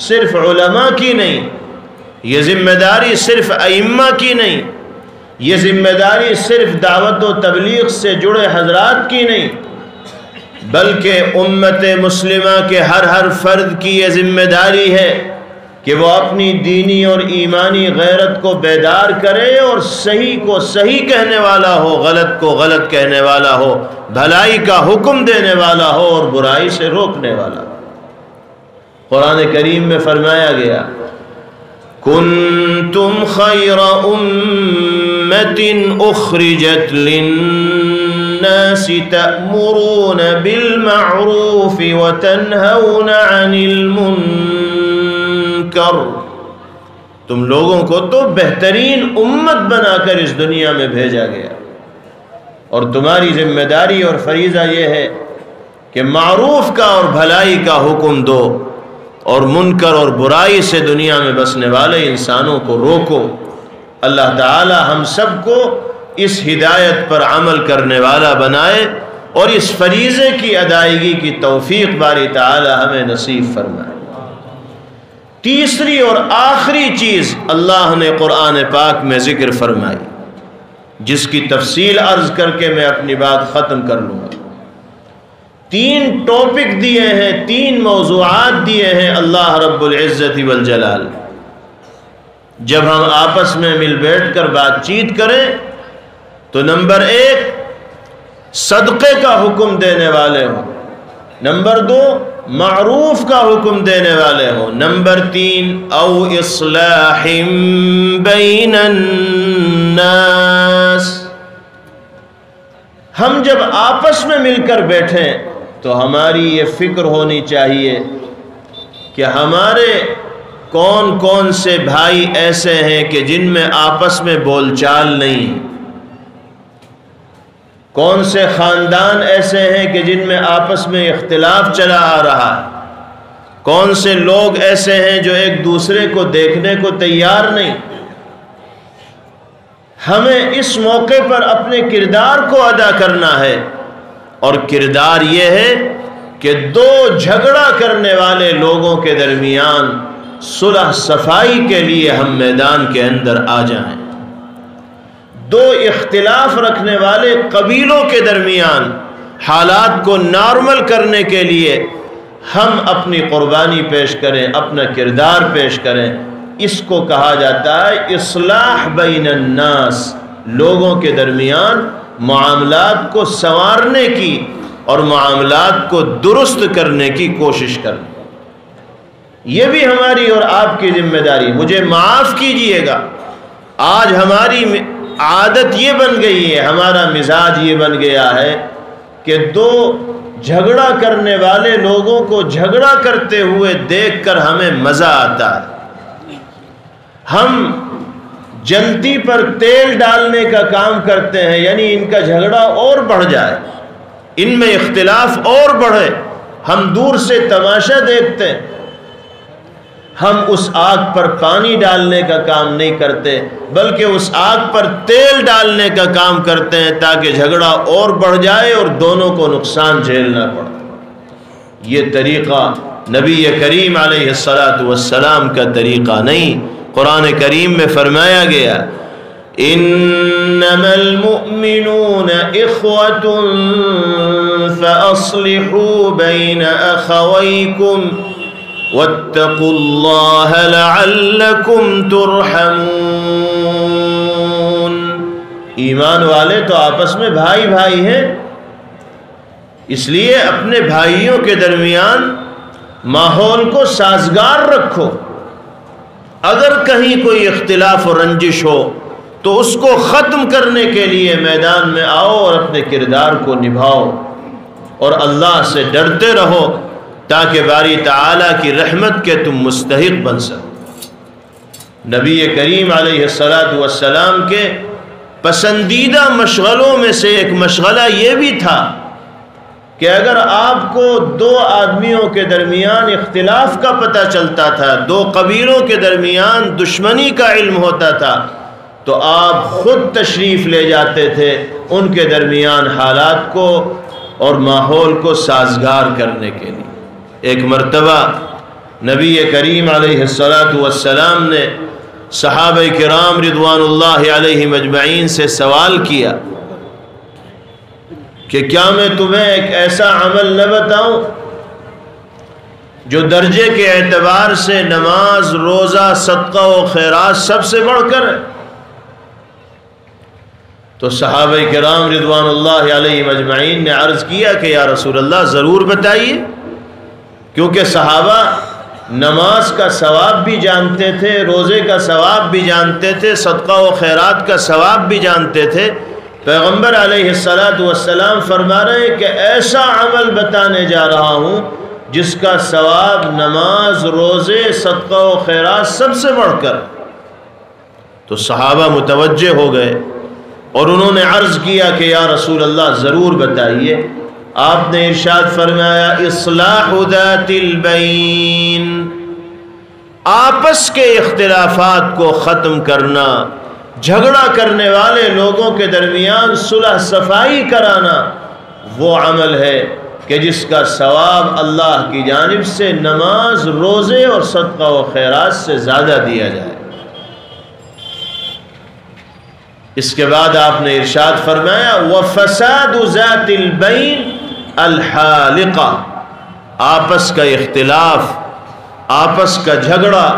صرف علماء کی نہیں، یہ ذمہ داری صرف ائمہ کی نہیں، یہ ذمہ داری صرف دعوت و تبلیغ سے جڑے حضرات کی نہیں، بلکہ امت مسلمہ کے ہر فرد کی یہ ذمہ داری ہے کہ وہ اپنی دینی اور ایمانی غیرت کو بیدار کرے اور صحیح کو صحیح کہنے والا ہو، غلط کو غلط کہنے والا ہو، بھلائی کا حکم دینے والا ہو اور برائی سے روکنے والا ہو۔ قرآن کریم میں فرمایا گیا کنتم خیر امت اخرجت للناس تأمرون بالمعروف وتنہون عن المنکر، تم لوگوں کو تو بہترین امت بنا کر اس دنیا میں بھیجا گیا، اور تمہاری ذمہ داری اور فریضہ یہ ہے کہ معروف کا اور بھلائی کا حکم دو اور منکر اور برائی سے دنیا میں بسنے والے انسانوں کو روکو۔ اللہ تعالی ہم سب کو اس ہدایت پر عمل کرنے والا بنائے اور اس فریضے کی ادائیگی کی توفیق باری تعالی ہمیں نصیب فرمائے۔ تیسری اور آخری چیز اللہ نے قرآن پاک میں ذکر فرمائی، جس کی تفصیل عرض کر کے میں اپنی بات ختم کر لوں گا۔ 3 ٹاپک دیے ہیں، 3 موضوعات دیے ہیں اللہ رب العزت والجلال۔ جب ہم آپس میں مل بیٹھ کر بات چیت کریں تو نمبر 1 صدقے کا حکم دینے والے ہوں، نمبر 2 معروف کا حکم دینے والے ہوں، نمبر 3 او اصلاح بین الناس۔ ہم جب آپس میں مل کر بیٹھیں تو ہماری یہ فکر ہونی چاہیے کہ ہمارے کون کون سے بھائی ایسے ہیں کہ جن میں آپس میں بول چال نہیں، کون سے خاندان ایسے ہیں کہ جن میں آپس میں اختلاف چلا آ رہا ہے، کون سے لوگ ایسے ہیں جو ایک دوسرے کو دیکھنے کو تیار نہیں۔ ہمیں اس موقع پر اپنے کردار کو ادا کرنا ہے، اور کردار یہ ہے کہ 2 جھگڑا کرنے والے لوگوں کے درمیان صلح صفائی کے لیے ہم میدان کے اندر آ جائیں، 2 اختلاف رکھنے والے قبیلوں کے درمیان حالات کو نارمل کرنے کے لیے ہم اپنی قربانی پیش کریں، اپنا کردار پیش کریں۔ اس کو کہا جاتا ہے اصلاح بین الناس، لوگوں کے درمیان معاملات کو سنوارنے کی اور معاملات کو درست کرنے کی کوشش کرنا۔ یہ بھی ہماری اور آپ کی ذمہ داری۔ مجھے معاف کیجئے گا، آج ہماری عادت یہ بن گئی ہے، ہمارا مزاج یہ بن گیا ہے کہ 2 جھگڑا کرنے والے لوگوں کو جھگڑا کرتے ہوئے دیکھ کر ہمیں مزہ آتا ہے۔ ہم جنتی پر تیل ڈالنے کا کام کرتے ہیں، یعنی ان کا جھگڑا اور بڑھ جائے، ان میں اختلاف اور بڑھے، ہم دور سے تماشا دیکھتے ہیں۔ ہم اس آگ پر پانی ڈالنے کا کام نہیں کرتے، بلکہ اس آگ پر تیل ڈالنے کا کام کرتے ہیں تاکہ جھگڑا اور بڑھ جائے اور دونوں کو نقصان جھیلنا پڑے۔ یہ طریقہ نبی کریم علیہ السلام کا طریقہ نہیں۔ قرآن کریم میں فرمایا گیا انما المؤمنون اخوة فاصلحوا بین اخویکم واتقوا اللہ لعلکم ترحمون۔ ایمان والے تو آپس میں بھائی بھائی ہیں، اس لیے اپنے بھائیوں کے درمیان ماحول کو سازگار رکھو. اگر کہیں کوئی اختلاف و رنجش ہو تو اس کو ختم کرنے کے لیے میدان میں آؤ اور اپنے کردار کو نبھاؤ اور اللہ سے ڈرتے رہو تاکہ باری تعالیٰ کی رحمت کے تم مستحق بن سکو. نبی کریم علیہ السلام کے پسندیدہ مشغلوں میں سے ایک مشغلہ یہ بھی تھا کہ اگر آپ کو دو آدمیوں کے درمیان اختلاف کا پتہ چلتا تھا، دو قبیلوں کے درمیان دشمنی کا علم ہوتا تھا، تو آپ خود تشریف لے جاتے تھے ان کے درمیان حالات کو اور ماحول کو سازگار کرنے کے لیے. ایک مرتبہ نبی کریم علیہ السلام نے صحابہ کرام رضوان اللہ علیہم اجمعین سے سوال کیا کہ کیا میں تمہیں ایک ایسا عمل نہ بتاؤں جو درجے کے اعتبار سے نماز، روزہ، صدقہ و خیرات سب سے بڑھ کر ہے؟ تو صحابہ کرام رضوان اللہ علیہم اجمعین نے عرض کیا کہ یا رسول اللہ ضرور بتائیے، کیونکہ صحابہ نماز کا ثواب بھی جانتے تھے، روزے کا ثواب بھی جانتے تھے، صدقہ و خیرات کا ثواب بھی جانتے تھے. پیغمبر علیہ السلام فرما رہے ہیں کہ ایسا عمل بتانے جا رہا ہوں جس کا ثواب نماز، روزے، صدقہ و خیرات سب سے بڑھ کر. تو صحابہ متوجہ ہو گئے اور انہوں نے عرض کیا کہ یا رسول اللہ ضرور بتائیے. آپ نے ارشاد فرمایا اصلاح ذات البین، آپس کے اختلافات کو ختم کرنا، جھگڑا کرنے والے لوگوں کے درمیان صلح صفائی کرانا وہ عمل ہے کہ جس کا ثواب اللہ کی جانب سے نماز، روزے اور صدقہ و خیرات سے زیادہ دیا جائے. اس کے بعد آپ نے ارشاد فرمایا وَفَسَادُ ذَاتِ الْبَيْنِ الْحَالِقَةِ، آپس کا اختلاف، آپس کا جھگڑا،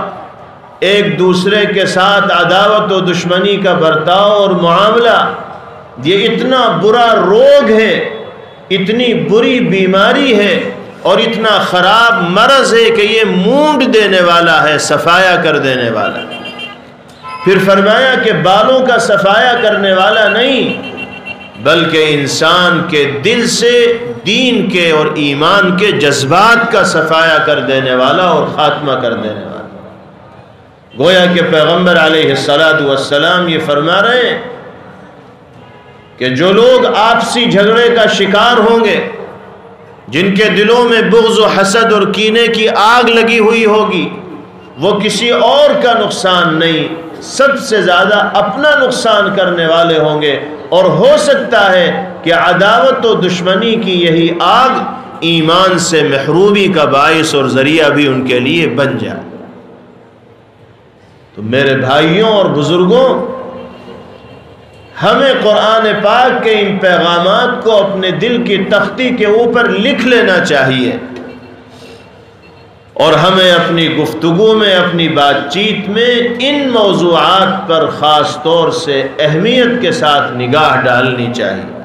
ایک دوسرے کے ساتھ عداوت و دشمنی کا برتاؤ اور معاملہ، یہ اتنا برا روگ ہے، اتنی بری بیماری ہے اور اتنا خراب مرض ہے کہ یہ مونڈ دینے والا ہے، صفایا کر دینے والا ہے. پھر فرمایا کہ بالوں کا صفایا کرنے والا نہیں بلکہ انسان کے دل سے دین کے اور ایمان کے جذبات کا صفایا کر دینے والا اور خاتمہ کر دینے والا. گویا کہ پیغمبر علیہ السلام یہ فرما رہے ہیں کہ جو لوگ آپسی جھگڑے کا شکار ہوں گے، جن کے دلوں میں بغض و حسد اور کینے کی آگ لگی ہوئی ہوگی، وہ کسی اور کا نقصان نہیں، سب سے زیادہ اپنا نقصان کرنے والے ہوں گے. اور ہو سکتا ہے کہ عداوت و دشمنی کی یہی آگ ایمان سے محرومی کا باعث اور ذریعہ بھی ان کے لیے بن جائے. تو میرے بھائیوں اور بزرگوں، ہمیں قرآن پاک کے ان پیغامات کو اپنے دل کی تختی کے اوپر لکھ لینا چاہیے اور ہمیں اپنی گفتگو میں، اپنی بات چیت میں ان موضوعات پر خاص طور سے اہمیت کے ساتھ نگاہ ڈالنی چاہیے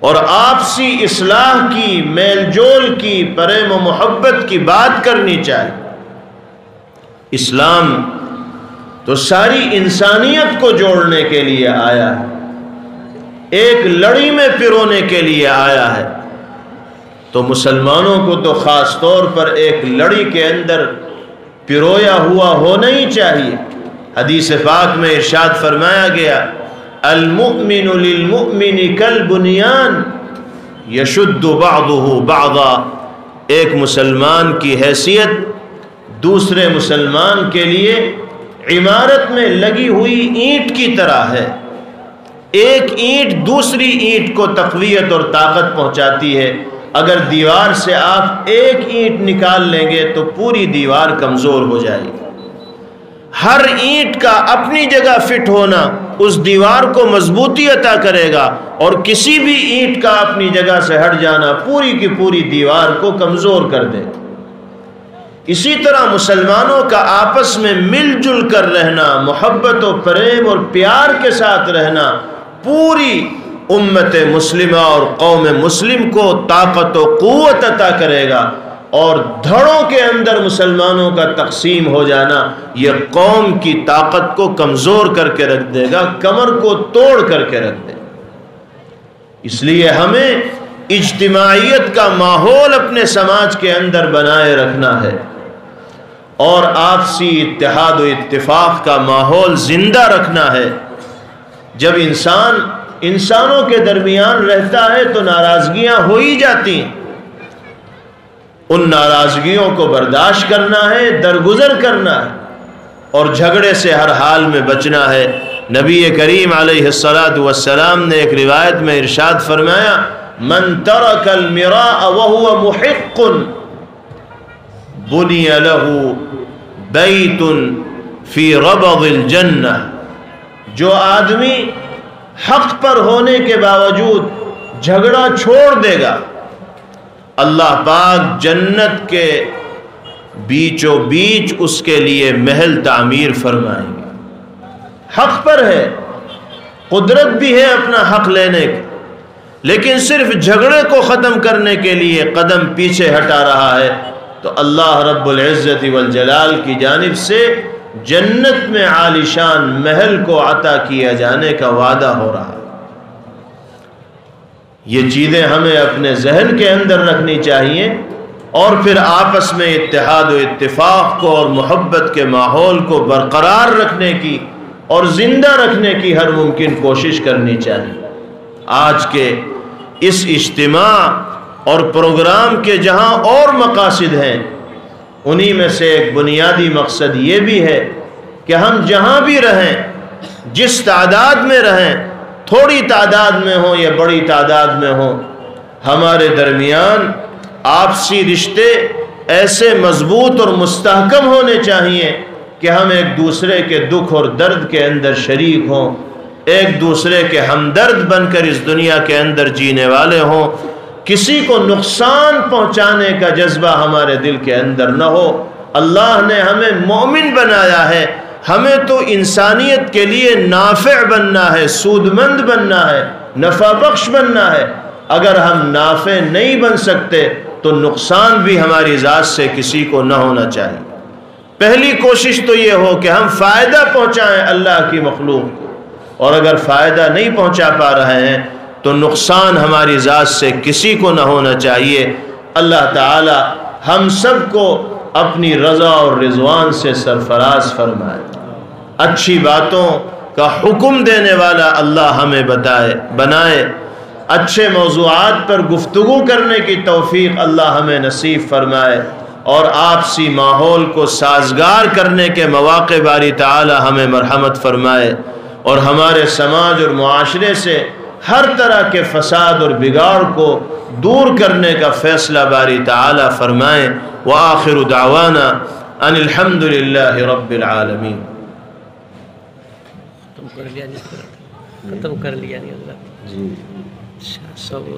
اور آپسی اصلاح کی، میل جول کی، پریم و محبت کی بات کرنی چاہیے. اسلام تو ساری انسانیت کو جوڑنے کے لیے آیا ہے، ایک لڑی میں پرونے کے لیے آیا ہے. تو مسلمانوں کو تو خاص طور پر ایک لڑی کے اندر پرویا ہوا ہونا ہی چاہیے. حدیث پاک میں ارشاد فرمایا گیا المؤمن للمؤمن کالبنیان یشد بعضہ بعضا، ایک مسلمان کی حیثیت دوسرے مسلمان کے لیے عمارت میں لگی ہوئی اینٹ کی طرح ہے. ایک اینٹ دوسری اینٹ کو تقویت اور طاقت پہنچاتی ہے. اگر دیوار سے آپ ایک اینٹ نکال لیں گے تو پوری دیوار کمزور ہو جائے گی. ہر اینٹ کا اپنی جگہ فٹ ہونا اس دیوار کو مضبوطی عطا کرے گا اور کسی بھی اینٹ کا اپنی جگہ سے ہٹ جانا پوری کی پوری دیوار کو کمزور کر دے. اسی طرح مسلمانوں کا آپس میں مل جل کر رہنا، محبت و پریم اور پیار کے ساتھ رہنا پوری امت مسلمہ اور قوم مسلم کو طاقت و قوت عطا کرے گا اور دھڑوں کے اندر مسلمانوں کا تقسیم ہو جانا یہ قوم کی طاقت کو کمزور کر کے رکھ دے گا، کمر کو توڑ کر کے رکھ دے گا۔ اس لیے ہمیں اجتماعیت کا ماحول اپنے سماج کے اندر بنائے رکھنا ہے اور آپسی اتحاد و اتفاق کا ماحول زندہ رکھنا ہے۔ جب انسانوں کے درمیان رہتا ہے تو ناراضگیاں ہو ہی جاتی ہیں، ان ناراضگیوں کو برداشت کرنا ہے، درگزر کرنا ہے اور جھگڑے سے ہر حال میں بچنا ہے۔ نبی کریم علیہ الصلاۃ والسلام نے ایک روایت میں ارشاد فرمایا، من ترک المراء وهو محق بنی له بیت فی ربض الجنہ۔ جو آدمی حق پر ہونے کے باوجود جھگڑا چھوڑ دے گا، اللہ پاک جنت کے بیچوں بیچ اس کے لیے محل تعمیر فرمائیں گے۔ حق پر ہے، قدرت بھی ہے اپنا حق لینے کی، لیکن صرف جھگڑے کو ختم کرنے کے لیے قدم پیچھے ہٹا رہا ہے تو اللہ رب العزت والجلال کی جانب سے جنت میں عالیشان محل کو عطا کیا جانے کا وعدہ ہو رہا ہے۔ یہ چیزیں ہمیں اپنے ذہن کے اندر رکھنی چاہیے اور پھر آپس میں اتحاد و اتفاق کو اور محبت کے ماحول کو برقرار رکھنے کی اور زندہ رکھنے کی ہر ممکن کوشش کرنی چاہیے۔ آج کے اس اجتماع اور پروگرام کے جہاں اور مقاصد ہیں، انہی میں سے ایک بنیادی مقصد یہ بھی ہے کہ ہم جہاں بھی رہیں، جس تعداد میں رہیں، تھوڑی تعداد میں ہوں یا بڑی تعداد میں ہوں، ہمارے درمیان آپسی رشتے ایسے مضبوط اور مستحکم ہونے چاہیے کہ ہم ایک دوسرے کے دکھ اور درد کے اندر شریک ہوں، ایک دوسرے کے ہمدرد بن کر اس دنیا کے اندر جینے والے ہوں، کسی کو نقصان پہنچانے کا جذبہ ہمارے دل کے اندر نہ ہو۔ اللہ نے ہمیں مومن بنایا ہے، ہمیں تو انسانیت کے لیے نافع بننا ہے، سود مند بننا ہے، نفع بخش بننا ہے۔ اگر ہم نافع نہیں بن سکتے تو نقصان بھی ہماری ذات سے کسی کو نہ ہونا چاہیے۔ پہلی کوشش تو یہ ہو کہ ہم فائدہ پہنچائیں اللہ کی مخلوق کو، اور اگر فائدہ نہیں پہنچا پا رہے ہیں تو نقصان ہماری ذات سے کسی کو نہ ہونا چاہیے۔ اللہ تعالی ہم سب کو اپنی رضا اور رضوان سے سرفراز فرمائے۔ اچھی باتوں کا حکم دینے والا اللہ ہمیں بنائے، اچھے موضوعات پر گفتگو کرنے کی توفیق اللہ ہمیں نصیب فرمائے، اور آپسی ماحول کو سازگار کرنے کے مواقع باری تعالی ہمیں مرحمت فرمائے، اور ہمارے سماج اور معاشرے سے ہر طرح کے فساد اور بگاڑ کو دور کرنے کا فیصلہ باری تعالی فرمائیں۔ وآخر دعوانا ان الحمد للہ رب العالمین۔ ختم کر لیا نہیں حضرت جی سب